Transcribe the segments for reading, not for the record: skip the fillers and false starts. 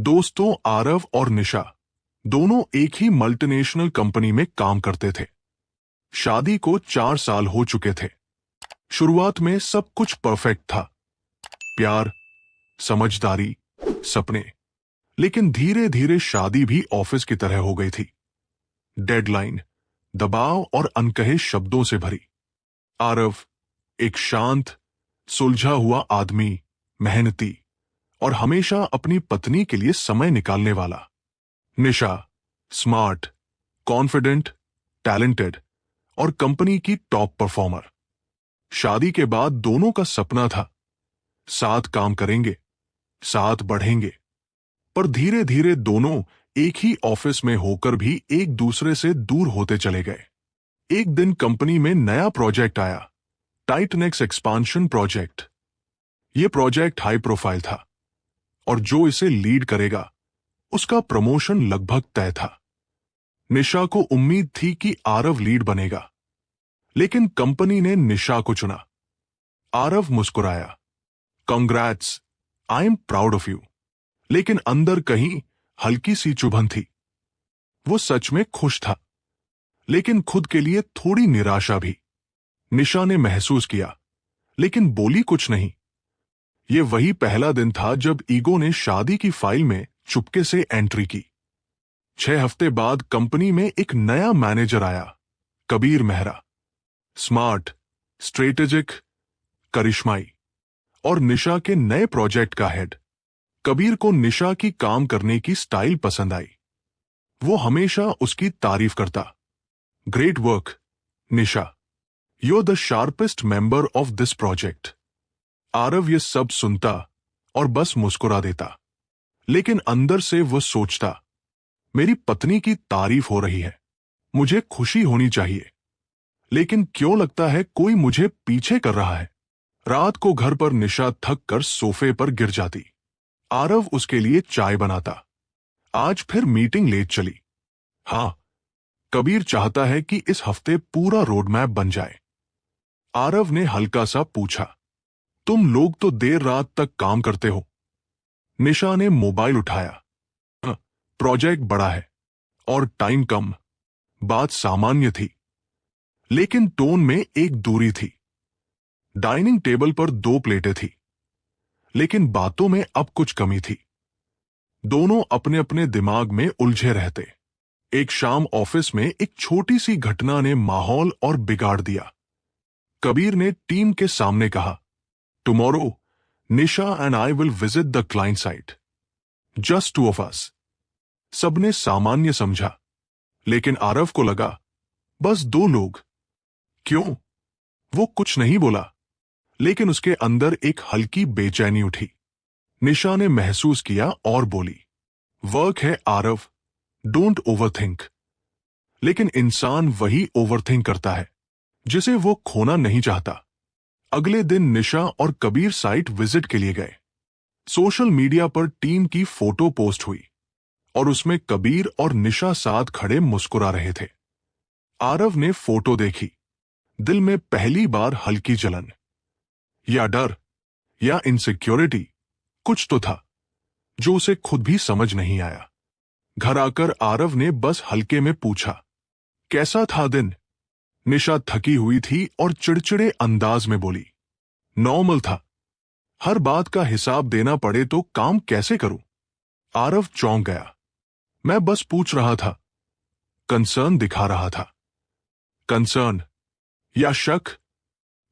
दोस्तों आरव और निशा दोनों एक ही मल्टीनेशनल कंपनी में काम करते थे। शादी को 4 साल हो चुके थे। शुरुआत में सब कुछ परफेक्ट था, प्यार, समझदारी, सपने। लेकिन धीरे धीरे शादी भी ऑफिस की तरह हो गई थी। डेडलाइन, दबाव और अनकहे शब्दों से भरी। आरव एक शांत, सुलझा हुआ आदमी, मेहनती और हमेशा अपनी पत्नी के लिए समय निकालने वाला। निशा स्मार्ट, कॉन्फिडेंट, टैलेंटेड और कंपनी की टॉप परफॉर्मर। शादी के बाद दोनों का सपना था, साथ काम करेंगे, साथ बढ़ेंगे। पर धीरे धीरे दोनों एक ही ऑफिस में होकर भी एक दूसरे से दूर होते चले गए। एक दिन कंपनी में नया प्रोजेक्ट आया, टाइटनेक्स एक्सपांशन प्रोजेक्ट। यह प्रोजेक्ट हाई प्रोफाइल था और जो इसे लीड करेगा उसका प्रमोशन लगभग तय था। निशा को उम्मीद थी कि आरव लीड बनेगा, लेकिन कंपनी ने निशा को चुना। आरव मुस्कुराया, congrats, I am proud of you. लेकिन अंदर कहीं हल्की सी चुभन थी। वो सच में खुश था, लेकिन खुद के लिए थोड़ी निराशा भी। निशा ने महसूस किया, लेकिन बोली कुछ नहीं। ये वही पहला दिन था जब ईगो ने शादी की फाइल में चुपके से एंट्री की। 6 हफ्ते बाद कंपनी में एक नया मैनेजर आया, कबीर मेहरा। स्मार्ट, स्ट्रेटेजिक, करिश्माई और निशा के नए प्रोजेक्ट का हेड। कबीर को निशा की काम करने की स्टाइल पसंद आई। वो हमेशा उसकी तारीफ करता। Great work, Nisha. You are the sharpest member of this project. Aarav ये सब सुनता और बस मुस्कुरा देता, लेकिन अंदर से वो सोचता, मेरी पत्नी की तारीफ हो रही है, मुझे खुशी होनी चाहिए। लेकिन क्यों लगता है कोई मुझे पीछे कर रहा है। रात को घर पर निशा थक कर सोफे पर गिर जाती। आरव उसके लिए चाय बनाता। आज फिर मीटिंग लेट चली। हाँ, कबीर चाहता है कि इस हफ्ते पूरा रोड मैप बन जाए। आरव ने हल्का सा पूछा, तुम लोग तो देर रात तक काम करते हो। निशा ने मोबाइल उठाया। प्रोजेक्ट बड़ा है और टाइम कम। बात सामान्य थी, लेकिन टोन में एक दूरी थी। डाइनिंग टेबल पर 2 प्लेटें थी, लेकिन बातों में अब कुछ कमी थी। दोनों अपने अपने दिमाग में उलझे रहते। एक शाम ऑफिस में एक छोटी सी घटना ने माहौल और बिगाड़ दिया। कबीर ने टीम के सामने कहा, Tomorrow, Nisha and I will visit the client site. Just 2 of us. सबने सामान्य समझा, लेकिन आरव को लगा, बस 2 लोग। क्यों? वो कुछ नहीं बोला, लेकिन उसके अंदर एक हल्की बेचैनी उठी। निशा ने महसूस किया और बोली, वर्क है आरव, डोंट ओवरथिंक। लेकिन इंसान वही ओवरथिंक करता है जिसे वो खोना नहीं चाहता। अगले दिन निशा और कबीर साइट विजिट के लिए गए। सोशल मीडिया पर टीम की फोटो पोस्ट हुई और उसमें कबीर और निशा साथ खड़े मुस्कुरा रहे थे। आरव ने फोटो देखी। दिल में पहली बार हल्की जलन, या डर, या इनसिक्योरिटी, कुछ तो था जो उसे खुद भी समझ नहीं आया। घर आकर आरव ने बस हल्के में पूछा, कैसा था दिन? निशा थकी हुई थी और चिड़चिड़े अंदाज में बोली, नॉर्मल था। हर बात का हिसाब देना पड़े तो काम कैसे करूं? आरव चौंक गया। मैं बस पूछ रहा था। कंसर्न दिखा रहा था। कंसर्न या शक?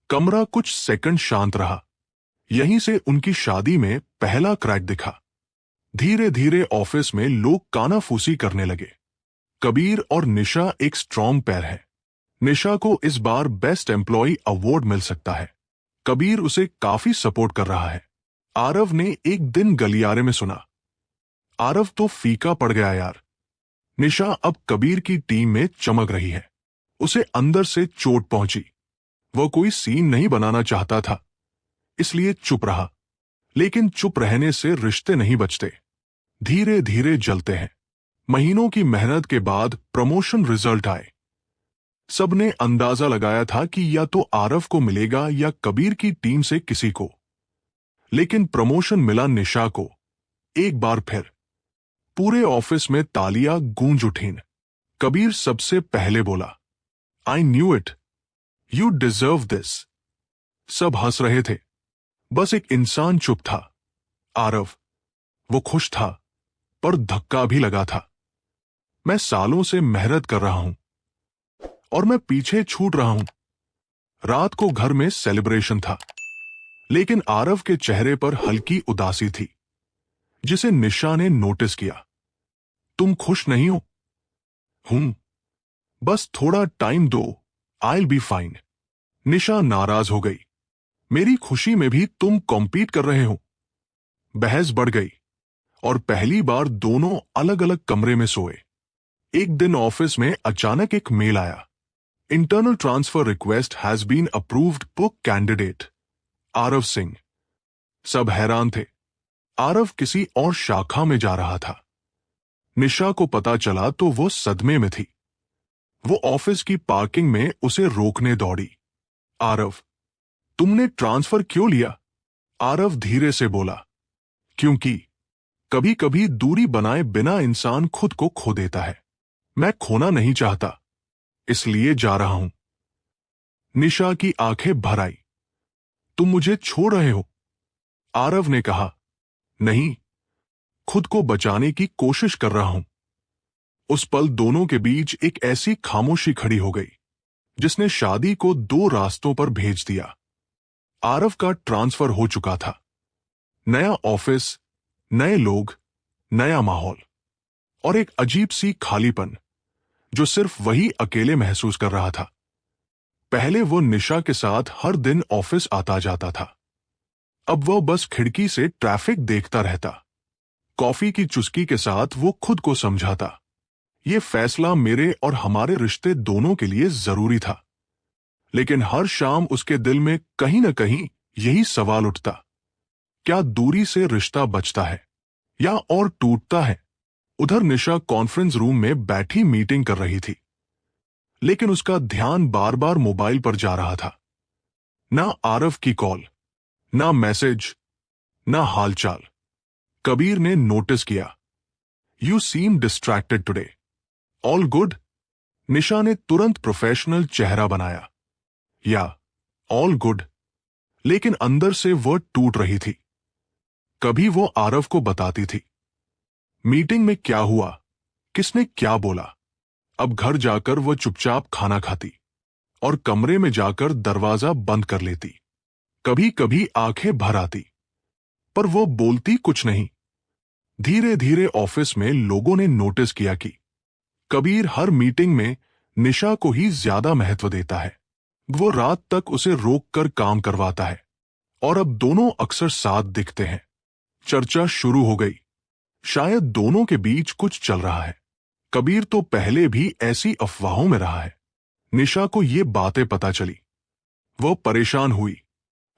कमरा कुछ सेकंड शांत रहा। यहीं से उनकी शादी में पहला क्रैक दिखा। धीरे धीरे ऑफिस में लोग कानाफूसी करने लगे। कबीर और निशा एक स्ट्रॉन्ग पेयर है। निशा को इस बार बेस्ट एम्प्लॉय अवार्ड मिल सकता है। कबीर उसे काफी सपोर्ट कर रहा है। आरव ने एक दिन गलियारे में सुना, आरव तो फीका पड़ गया यार। निशा अब कबीर की टीम में चमक रही है। उसे अंदर से चोट पहुंची। वह कोई सीन नहीं बनाना चाहता था, इसलिए चुप रहा। लेकिन चुप रहने से रिश्ते नहीं बचते, धीरे धीरे जलते हैं। महीनों की मेहनत के बाद प्रमोशन रिजल्ट आए। सबने अंदाजा लगाया था कि या तो आरव को मिलेगा या कबीर की टीम से किसी को। लेकिन प्रमोशन मिला निशा को। एक बार फिर पूरे ऑफिस में तालियां गूंज उठीं। कबीर सबसे पहले बोला, I knew it, you deserve this. सब हंस रहे थे, बस एक इंसान चुप था, आरव। वो खुश था, पर धक्का भी लगा था। मैं सालों से मेहनत कर रहा हूं और मैं पीछे छूट रहा हूं। रात को घर में सेलिब्रेशन था, लेकिन आरव के चेहरे पर हल्की उदासी थी, जिसे निशा ने नोटिस किया। तुम खुश नहीं हो? हूं, बस थोड़ा टाइम दो, आई बी फाइन। निशा नाराज हो गई। मेरी खुशी में भी तुम कॉम्पीट कर रहे हो। बहस बढ़ गई और पहली बार दोनों अलग अलग कमरे में सोए। एक दिन ऑफिस में अचानक एक मेल आया, internal transfer request has been approved book candidate Aarav Singh. सब हैरान थे। आरव किसी और शाखा में जा रहा था। निशा को पता चला तो वो सदमे में थी। वो ऑफिस की पार्किंग में उसे रोकने दौड़ी। आरव, तुमने ट्रांसफर क्यों लिया? आरव धीरे से बोला, क्योंकि कभी कभी दूरी बनाए बिना इंसान खुद को खो देता है। मैं खोना नहीं चाहता, इसलिए जा रहा हूं। निशा की आंखें भर आई। तुम मुझे छोड़ रहे हो? आरव ने कहा, नहीं, खुद को बचाने की कोशिश कर रहा हूं। उस पल दोनों के बीच एक ऐसी खामोशी खड़ी हो गई, जिसने शादी को दो रास्तों पर भेज दिया। आरव का ट्रांसफर हो चुका था। नया ऑफिस, नए लोग, नया माहौल और एक अजीब सी खालीपन जो सिर्फ वही अकेले महसूस कर रहा था। पहले वो निशा के साथ हर दिन ऑफिस आता जाता था। अब वह बस खिड़की से ट्रैफिक देखता रहता। कॉफी की चुस्की के साथ वो खुद को समझाता, ये फैसला मेरे और हमारे रिश्ते दोनों के लिए जरूरी था। लेकिन हर शाम उसके दिल में कहीं न कहीं यही सवाल उठता, क्या दूरी से रिश्ता बचता है या और टूटता है? उधर निशा कॉन्फ्रेंस रूम में बैठी मीटिंग कर रही थी, लेकिन उसका ध्यान बार बार मोबाइल पर जा रहा था। ना आरव की कॉल, ना मैसेज, ना हालचाल। कबीर ने नोटिस किया, you seem distracted today, all good? Nisha ने तुरंत प्रोफेशनल चेहरा बनाया, या ऑल गुड, लेकिन अंदर से वह टूट रही थी। कभी वो आरव को बताती थी, मीटिंग में क्या हुआ, किसने क्या बोला। अब घर जाकर वो चुपचाप खाना खाती और कमरे में जाकर दरवाजा बंद कर लेती। कभी कभी आंखें भर आती, पर वो बोलती कुछ नहीं। धीरे धीरे ऑफिस में लोगों ने नोटिस किया कि कबीर हर मीटिंग में निशा को ही ज्यादा महत्व देता है। वो रात तक उसे रोककर काम करवाता है और अब दोनों अक्सर साथ दिखते हैं। चर्चा शुरू हो गई, शायद दोनों के बीच कुछ चल रहा है। कबीर तो पहले भी ऐसी अफवाहों में रहा है। निशा को ये बातें पता चली। वो परेशान हुई,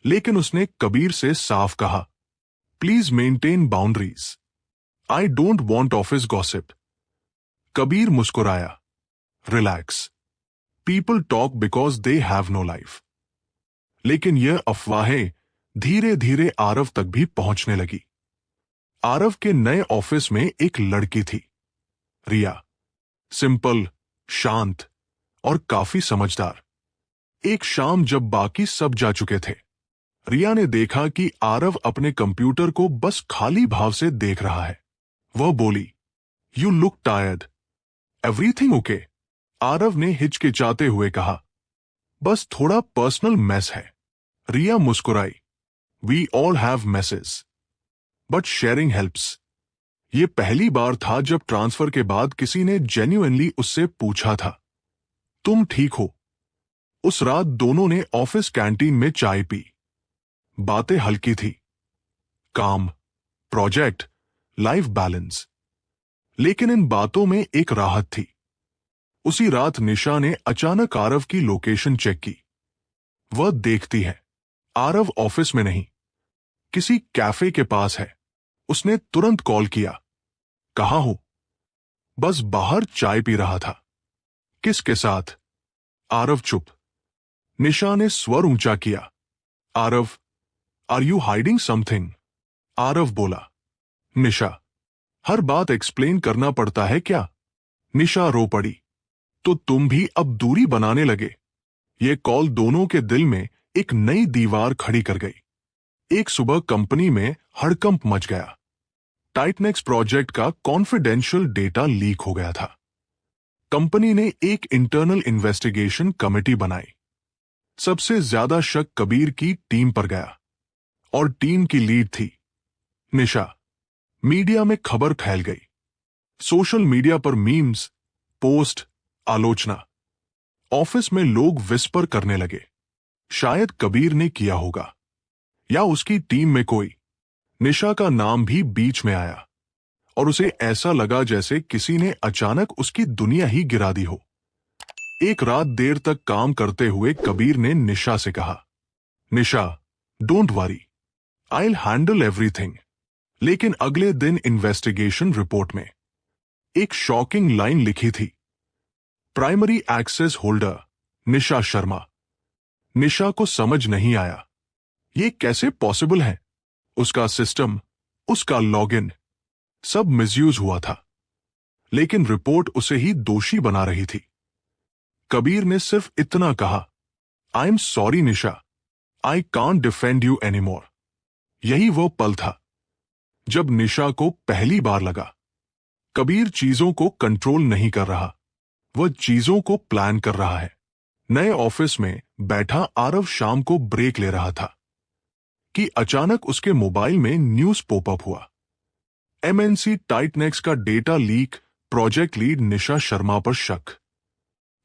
लेकिन उसने कबीर से साफ कहा, please maintain boundaries, I don't want office gossip. Kabir मुस्कुराया, relax, people talk because they have no life. लेकिन यह अफवाहें धीरे धीरे आरव तक भी पहुंचने लगी। आरव के नए ऑफिस में एक लड़की थी, रिया। सिंपल, शांत और काफी समझदार। एक शाम जब बाकी सब जा चुके थे, रिया ने देखा कि आरव अपने कंप्यूटर को बस खाली भाव से देख रहा है। वह बोली, you look tired, everything okay? Aarav ने हिचकिचाते हुए कहा, बस थोड़ा पर्सनल मेस है। रिया मुस्कुराई, we all have messes, but sharing helps. ये पहली बार था जब ट्रांसफर के बाद किसी ने जेन्युइनली उससे पूछा था, तुम ठीक हो? उस रात दोनों ने ऑफिस कैंटीन में चाय पी। बातें हल्की थी, काम, प्रोजेक्ट, लाइफ बैलेंस। लेकिन इन बातों में एक राहत थी। उसी रात निशा ने अचानक आरव की लोकेशन चेक की। वह देखती है, आरव ऑफिस में नहीं, किसी कैफे के पास है। उसने तुरंत कॉल किया, कहाँ हो? बस बाहर चाय पी रहा था। किसके साथ? आरव चुप। निशा ने स्वर ऊंचा किया, Aarav, are you hiding something? Aarav बोला, निशा, हर बात एक्सप्लेन करना पड़ता है क्या? निशा रो पड़ी। तो तुम भी अब दूरी बनाने लगे? ये कॉल दोनों के दिल में एक नई दीवार खड़ी कर गई। एक सुबह कंपनी में हड़कंप मच गया। टाइटनेक्स प्रोजेक्ट का कॉन्फिडेंशियल डेटा लीक हो गया था। कंपनी ने एक इंटरनल इन्वेस्टिगेशन कमेटी बनाई। सबसे ज्यादा शक कबीर की टीम पर गया और टीम की लीड थी निशा। मीडिया में खबर फैल गई। सोशल मीडिया पर मीम्स, पोस्ट, आलोचना। ऑफिस में लोग विस्पर करने लगे, शायद कबीर ने किया होगा या उसकी टीम में कोई। निशा का नाम भी बीच में आया और उसे ऐसा लगा जैसे किसी ने अचानक उसकी दुनिया ही गिरा दी हो। एक रात देर तक काम करते हुए कबीर ने निशा से कहा, Nisha, don't worry, I will handle everything. लेकिन अगले दिन इन्वेस्टिगेशन रिपोर्ट में एक शॉकिंग लाइन लिखी थी, primary access holder Nisha Sharma. निशा को समझ नहीं आया, ये कैसे पॉसिबल है? उसका सिस्टम, उसका लॉगिन, सब मिसयूज हुआ था। लेकिन रिपोर्ट उसे ही दोषी बना रही थी। कबीर ने सिर्फ इतना कहा, I am sorry Nisha, I can't defend you anymore. यही वो पल था जब निशा को पहली बार लगा, कबीर चीजों को कंट्रोल नहीं कर रहा, वह चीजों को प्लान कर रहा है। नए ऑफिस में बैठा आरव शाम को ब्रेक ले रहा था कि अचानक उसके मोबाइल में न्यूज पॉपअप हुआ। एमएनसी टाइटनेक्स का data leak, project lead Nisha Sharma पर शक।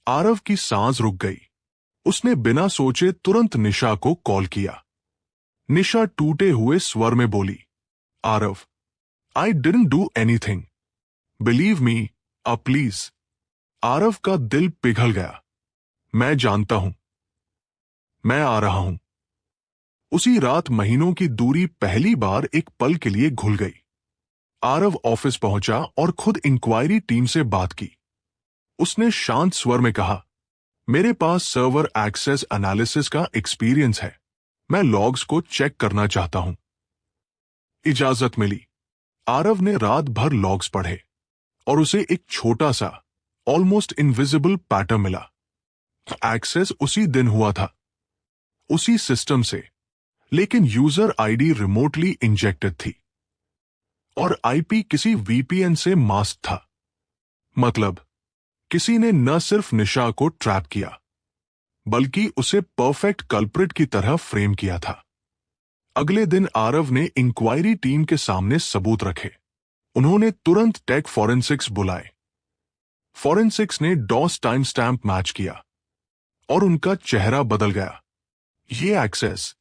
आरव की सांस रुक गई। उसने बिना सोचे तुरंत निशा को कॉल किया। निशा टूटे हुए स्वर में बोली, Aarav, I didn't do anything, believe me, please. Aarav का दिल पिघल गया। मैं जानता हूं, मैं आ रहा हूं। उसी रात महीनों की दूरी पहली बार एक पल के लिए घुल गई। आरव ऑफिस पहुंचा और खुद इंक्वायरी टीम से बात की। उसने शांत स्वर में कहा, मेरे पास सर्वर एक्सेस एनालिसिस का एक्सपीरियंस है, मैं लॉग्स को चेक करना चाहता हूं। इजाजत मिली। आरव ने रात भर लॉग्स पढ़े और उसे एक छोटा सा, ऑलमोस्ट इनविजिबल पैटर्न मिला। एक्सेस उसी दिन हुआ था, उसी सिस्टम से, लेकिन यूजर आईडी रिमोटली इंजेक्टेड थी और आईपी किसी वीपीएन से मास्क था। मतलब किसी ने न सिर्फ निशा को ट्रैप किया, बल्कि उसे परफेक्ट कल्प्रिट की तरह फ्रेम किया था। अगले दिन आरव ने इंक्वायरी टीम के सामने सबूत रखे। उन्होंने तुरंत टेक फॉरेंसिक्स बुलाए। फॉरेंसिक्स ने डॉस टाइम स्टैम्प मैच किया और उनका चेहरा बदल गया। ये एक्सेस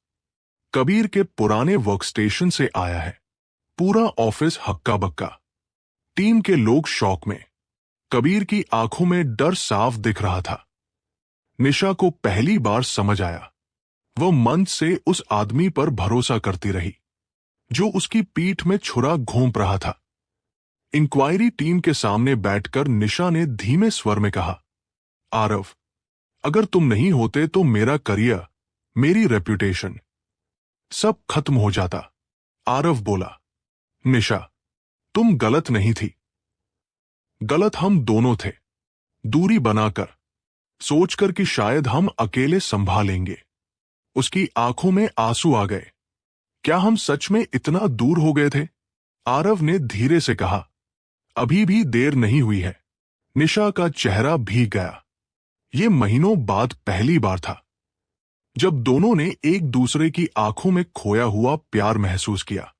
कबीर के पुराने वर्कस्टेशन से आया है। पूरा ऑफिस हक्का बक्का। टीम के लोग शॉक में। कबीर की आंखों में डर साफ दिख रहा था। निशा को पहली बार समझ आया। वह मन से उस आदमी पर भरोसा करती रही जो उसकी पीठ में छुरा घोंप रहा था। इंक्वायरी टीम के सामने बैठकर निशा ने धीमे स्वर में कहा, आरव, अगर तुम नहीं होते तो मेरा करियर, मेरी रेप्यूटेशन, सब खत्म हो जाता। आरव बोला, निशा, तुम गलत नहीं थी। गलत हम दोनों थे। दूरी बनाकर, सोचकर कि शायद हम अकेले संभालेंगे। उसकी आंखों में आंसू आ गए। क्या हम सच में इतना दूर हो गए थे? आरव ने धीरे से कहा, अभी भी देर नहीं हुई है। निशा का चेहरा भीग गया। ये महीनों बाद पहली बार था जब दोनों ने एक दूसरे की आंखों में खोया हुआ प्यार महसूस किया।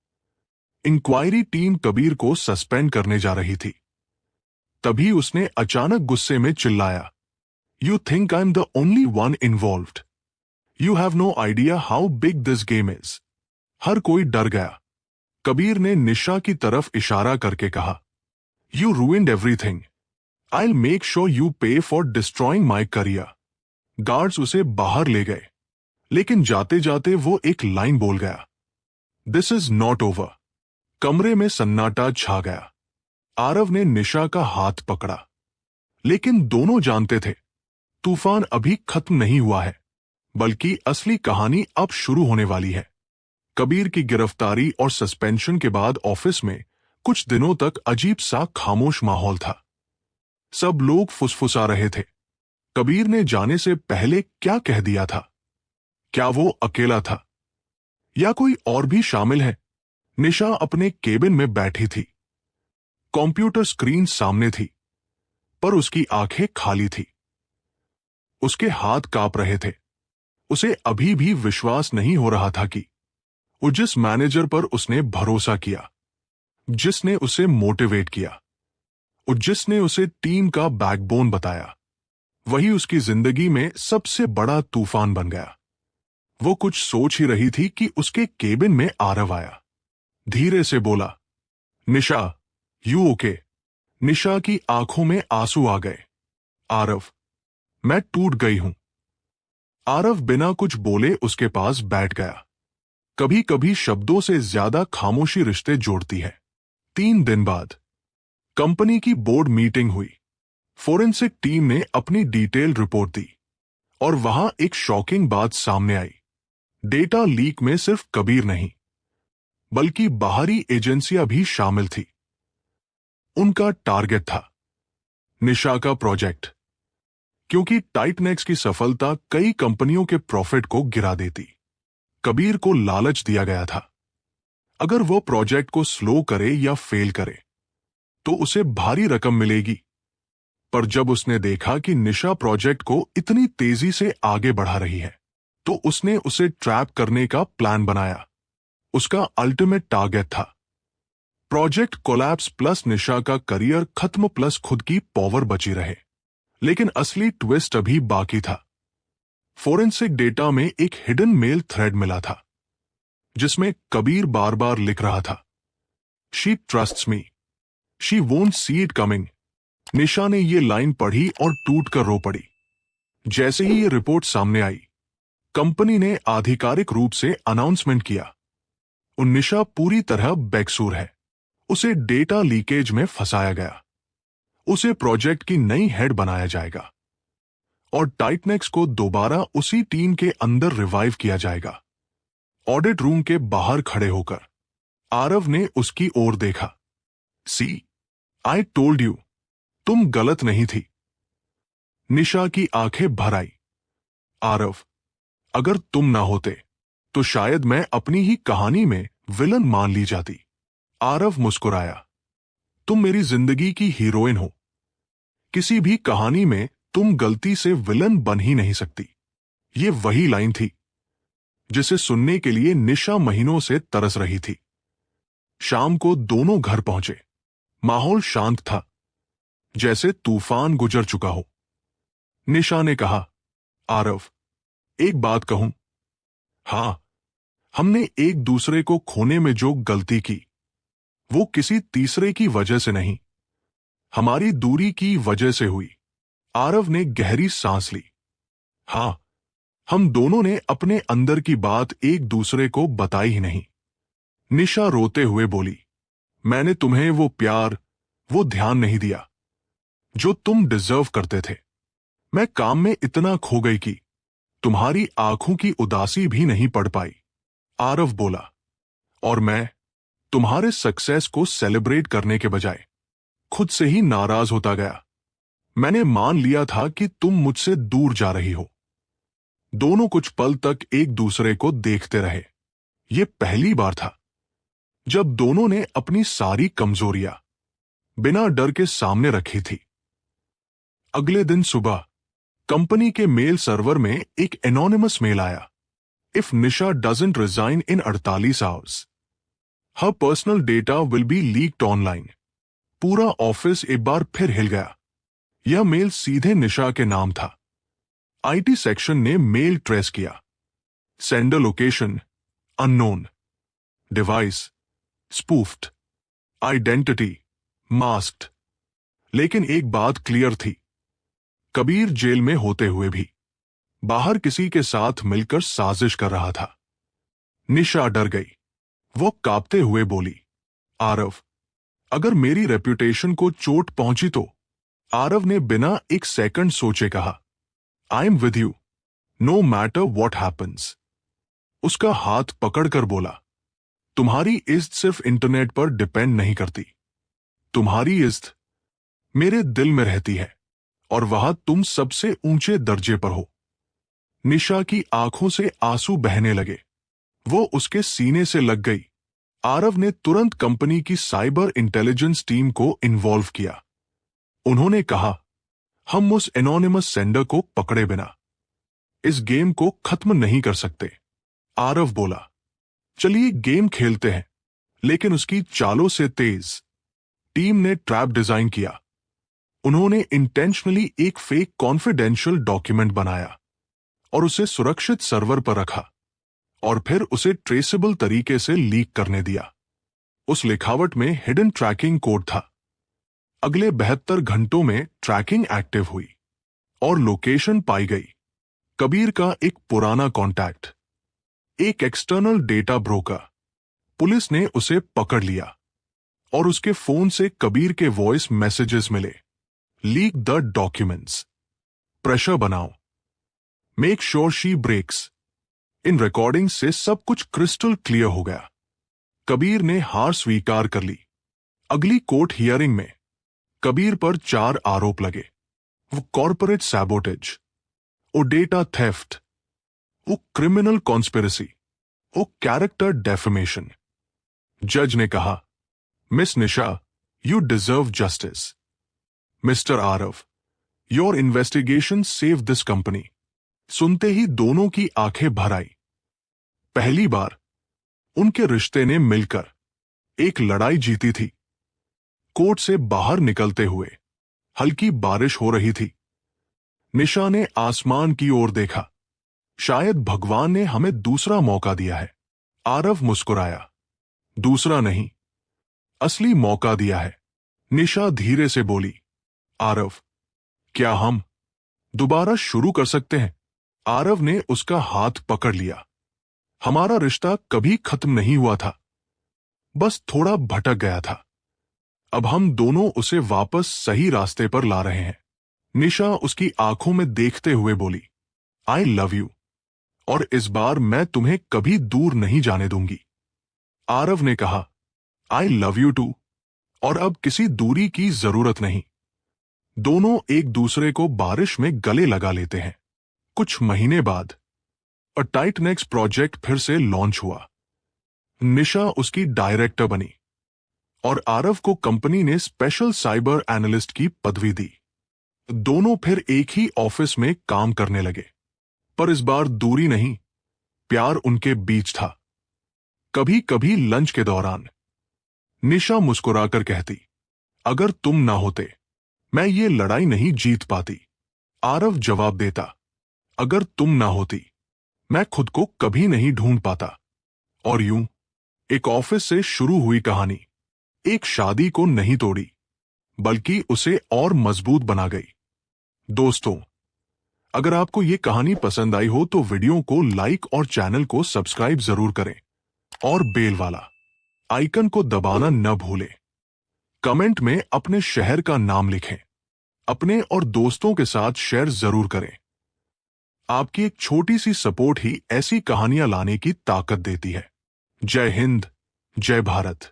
इंक्वायरी टीम कबीर को सस्पेंड करने जा रही थी। तभी उसने अचानक गुस्से में चिल्लाया, you think I am the only one involved? You have no idea how big this game is. हर कोई डर गया। कबीर ने निशा की तरफ इशारा करके कहा, you ruined everything. I will make sure you pay for destroying my career. Guards उसे बाहर ले गए, लेकिन जाते जाते वो एक लाइन बोल गया, दिस इज नॉट ओवर। कमरे में सन्नाटा छा गया। आरव ने निशा का हाथ पकड़ा, लेकिन दोनों जानते थे तूफान अभी खत्म नहीं हुआ है, बल्कि असली कहानी अब शुरू होने वाली है। कबीर की गिरफ्तारी और सस्पेंशन के बाद ऑफिस में कुछ दिनों तक अजीब सा खामोश माहौल था। सब लोग फुसफुसा रहे थे। कबीर ने जाने से पहले क्या कह दिया था? क्या वो अकेला था या कोई और भी शामिल है? निशा अपने केबिन में बैठी थी। कंप्यूटर स्क्रीन सामने थी, पर उसकी आंखें खाली थी। उसके हाथ कांप रहे थे। उसे अभी भी विश्वास नहीं हो रहा था कि वो जिस मैनेजर पर उसने भरोसा किया, जिसने उसे मोटिवेट किया और जिसने उसे टीम का बैकबोन बताया, वही उसकी जिंदगी में सबसे बड़ा तूफान बन गया। वो कुछ सोच ही रही थी कि उसके केबिन में आरव आया। धीरे से बोला, निशा, यू ओके? निशा की आंखों में आंसू आ गए। आरव, मैं टूट गई हूं। आरव बिना कुछ बोले उसके पास बैठ गया। कभी कभी शब्दों से ज्यादा खामोशी रिश्ते जोड़ती है। 3 दिन बाद कंपनी की बोर्ड मीटिंग हुई। फोरेंसिक टीम ने अपनी डिटेल रिपोर्ट दी और वहां एक शॉकिंग बात सामने आई। डेटा लीक में सिर्फ कबीर नहीं, बल्कि बाहरी एजेंसियां भी शामिल थी। उनका टारगेट था निशा का प्रोजेक्ट, क्योंकि टाइटनेक्स की सफलता कई कंपनियों के प्रॉफिट को गिरा देती। कबीर को लालच दिया गया था, अगर वो प्रोजेक्ट को स्लो करे या फेल करे तो उसे भारी रकम मिलेगी। पर जब उसने देखा कि निशा प्रोजेक्ट को इतनी तेजी से आगे बढ़ा रही है, तो उसने उसे ट्रैप करने का प्लान बनाया। उसका अल्टीमेट टारगेट था प्रोजेक्ट कोलैप्स प्लस निशा का करियर खत्म प्लस खुद की पावर बची रहे। लेकिन असली ट्विस्ट अभी बाकी था। फोरेंसिक डेटा में एक हिडन मेल थ्रेड मिला था, जिसमें कबीर बार बार लिख रहा था, she trusts me, she won't see it coming. Nisha ने ये लाइन पढ़ी और टूट कर रो पड़ी। जैसे ही ये रिपोर्ट सामने आई, कंपनी ने आधिकारिक रूप से अनाउंसमेंट किया, निशा पूरी तरह बेकसूर है। उसे डेटा लीकेज में फंसाया गया। उसे प्रोजेक्ट की नई हेड बनाया जाएगा और टाइटनेक्स को दोबारा उसी टीम के अंदर रिवाइव किया जाएगा। ऑडिट रूम के बाहर खड़े होकर आरव ने उसकी ओर देखा। सी, आई टोल्ड यू, तुम गलत नहीं थी। निशा की आंखें भर आई। आरव, अगर तुम ना होते तो शायद मैं अपनी ही कहानी में विलन मान ली जाती। आरव मुस्कुराया। तुम मेरी जिंदगी की हीरोइन हो। किसी भी कहानी में तुम गलती से विलन बन ही नहीं सकती। ये वही लाइन थी जिसे सुनने के लिए निशा महीनों से तरस रही थी। शाम को दोनों घर पहुंचे। माहौल शांत था, जैसे तूफान गुजर चुका हो। निशा ने कहा, आरव, एक बात कहूं? हां, हमने एक दूसरे को खोने में जो गलती की, वो किसी तीसरे की वजह से नहीं, हमारी दूरी की वजह से हुई। आरव ने गहरी सांस ली। हां, हम दोनों ने अपने अंदर की बात एक दूसरे को बताई ही नहीं। निशा रोते हुए बोली, मैंने तुम्हें वो प्यार, वो ध्यान नहीं दिया जो तुम डिजर्व करते थे। मैं काम में इतना खो गई कि तुम्हारी आंखों की उदासी भी नहीं पढ़ पाई। आरव बोला, और मैं तुम्हारे सक्सेस को सेलिब्रेट करने के बजाय खुद से ही नाराज होता गया। मैंने मान लिया था कि तुम मुझसे दूर जा रही हो। दोनों कुछ पल तक एक दूसरे को देखते रहे। यह पहली बार था जब दोनों ने अपनी सारी कमजोरियां बिना डर के सामने रखी थी। अगले दिन सुबह कंपनी के मेल सर्वर में एक एनोनिमस मेल आया। If Nisha doesn't resign in 48 hours, her personal data will be leaked online. पूरा ऑफिस एक बार फिर हिल गया। यह मेल सीधे निशा के नाम था। आईटी सेक्शन ने मेल ट्रेस किया। Sender location unknown, device spoofed, identity masked. लेकिन एक बात क्लियर थी, कबीर जेल में होते हुए भी बाहर किसी के साथ मिलकर साजिश कर रहा था। निशा डर गई। वो कांपते हुए बोली, आरव, अगर मेरी रेप्यूटेशन को चोट पहुंची तो? आरव ने बिना एक सेकंड सोचे कहा, I am with you, no matter what happens. उसका हाथ पकड़कर बोला, तुम्हारी इज्जत सिर्फ इंटरनेट पर डिपेंड नहीं करती। तुम्हारी इज्जत मेरे दिल में रहती है और वहां तुम सबसे ऊंचे दर्जे पर हो। निशा की आंखों से आंसू बहने लगे। वो उसके सीने से लग गई। आरव ने तुरंत कंपनी की साइबर इंटेलिजेंस टीम को इन्वॉल्व किया। उन्होंने कहा, हम उस एनोनिमस सेंडर को पकड़े बिना इस गेम को खत्म नहीं कर सकते। आरव बोला, चलिए गेम खेलते हैं, लेकिन उसकी चालों से तेज। टीम ने ट्रैप डिजाइन किया। उन्होंने इंटेंशनली एक फेक कॉन्फिडेंशियल डॉक्यूमेंट बनाया और उसे सुरक्षित सर्वर पर रखा और फिर उसे ट्रेसेबल तरीके से लीक करने दिया। उस लिखावट में हिडन ट्रैकिंग कोड था। अगले 72 घंटों में ट्रैकिंग एक्टिव हुई और लोकेशन पाई गई। कबीर का एक पुराना कॉन्टैक्ट, एक एक्सटर्नल डेटा ब्रोकर। पुलिस ने उसे पकड़ लिया और उसके फोन से कबीर के वॉइस मैसेजेस मिले। लीक द डॉक्यूमेंट्स, प्रेशर बनाओ, मेक श्योर शी ब्रेक्स। इन रिकॉर्डिंग से सब कुछ क्रिस्टल क्लियर हो गया। कबीर ने हार स्वीकार कर ली। अगली कोर्ट हियरिंग में कबीर पर 4 आरोप लगे। वो कॉर्पोरेट सैबोटेज, वो डेटा थेफ्ट, वो क्रिमिनल कॉन्स्पिरेसी, वो कैरेक्टर डेफेमेशन। जज ने कहा, miss Nisha, you deserve justice. Mister Aarav, your investigation save this company. सुनते ही दोनों की आंखें भर आई। पहली बार उनके रिश्ते ने मिलकर एक लड़ाई जीती थी। कोर्ट से बाहर निकलते हुए हल्की बारिश हो रही थी। निशा ने आसमान की ओर देखा। शायद भगवान ने हमें दूसरा मौका दिया है। आरव मुस्कुराया, दूसरा नहीं, असली मौका दिया है। निशा धीरे से बोली, आरव, क्या हम दोबारा शुरू कर सकते हैं? आरव ने उसका हाथ पकड़ लिया। हमारा रिश्ता कभी खत्म नहीं हुआ था, बस थोड़ा भटक गया था। अब हम दोनों उसे वापस सही रास्ते पर ला रहे हैं। निशा उसकी आंखों में देखते हुए बोली, आई लव यू, और इस बार मैं तुम्हें कभी दूर नहीं जाने दूंगी। आरव ने कहा, आई लव यू टू, और अब किसी दूरी की जरूरत नहीं। दोनों एक दूसरे को बारिश में गले लगा लेते हैं। कुछ महीने बाद अ टाइटनेक्स प्रोजेक्ट फिर से लॉन्च हुआ। निशा उसकी डायरेक्टर बनी और आरव को कंपनी ने स्पेशल साइबर एनालिस्ट की पदवी दी। दोनों फिर एक ही ऑफिस में काम करने लगे, पर इस बार दूरी नहीं, प्यार उनके बीच था। कभी कभी लंच के दौरान निशा मुस्कुराकर कहती, अगर तुम ना होते मैं ये लड़ाई नहीं जीत पाती। आरव जवाब देता, अगर तुम ना होती मैं खुद को कभी नहीं ढूंढ पाता। और यूं एक ऑफिस से शुरू हुई कहानी एक शादी को नहीं तोड़ी, बल्कि उसे और मजबूत बना गई। दोस्तों, अगर आपको ये कहानी पसंद आई हो तो वीडियो को लाइक और चैनल को सब्सक्राइब जरूर करें और बेल वाला आइकन को दबाना न भूलें। कमेंट में अपने शहर का नाम लिखें। अपने और दोस्तों के साथ शेयर जरूर करें। आपकी एक छोटी सी सपोर्ट ही ऐसी कहानियां लाने की ताकत देती है। जय हिंद, जय भारत।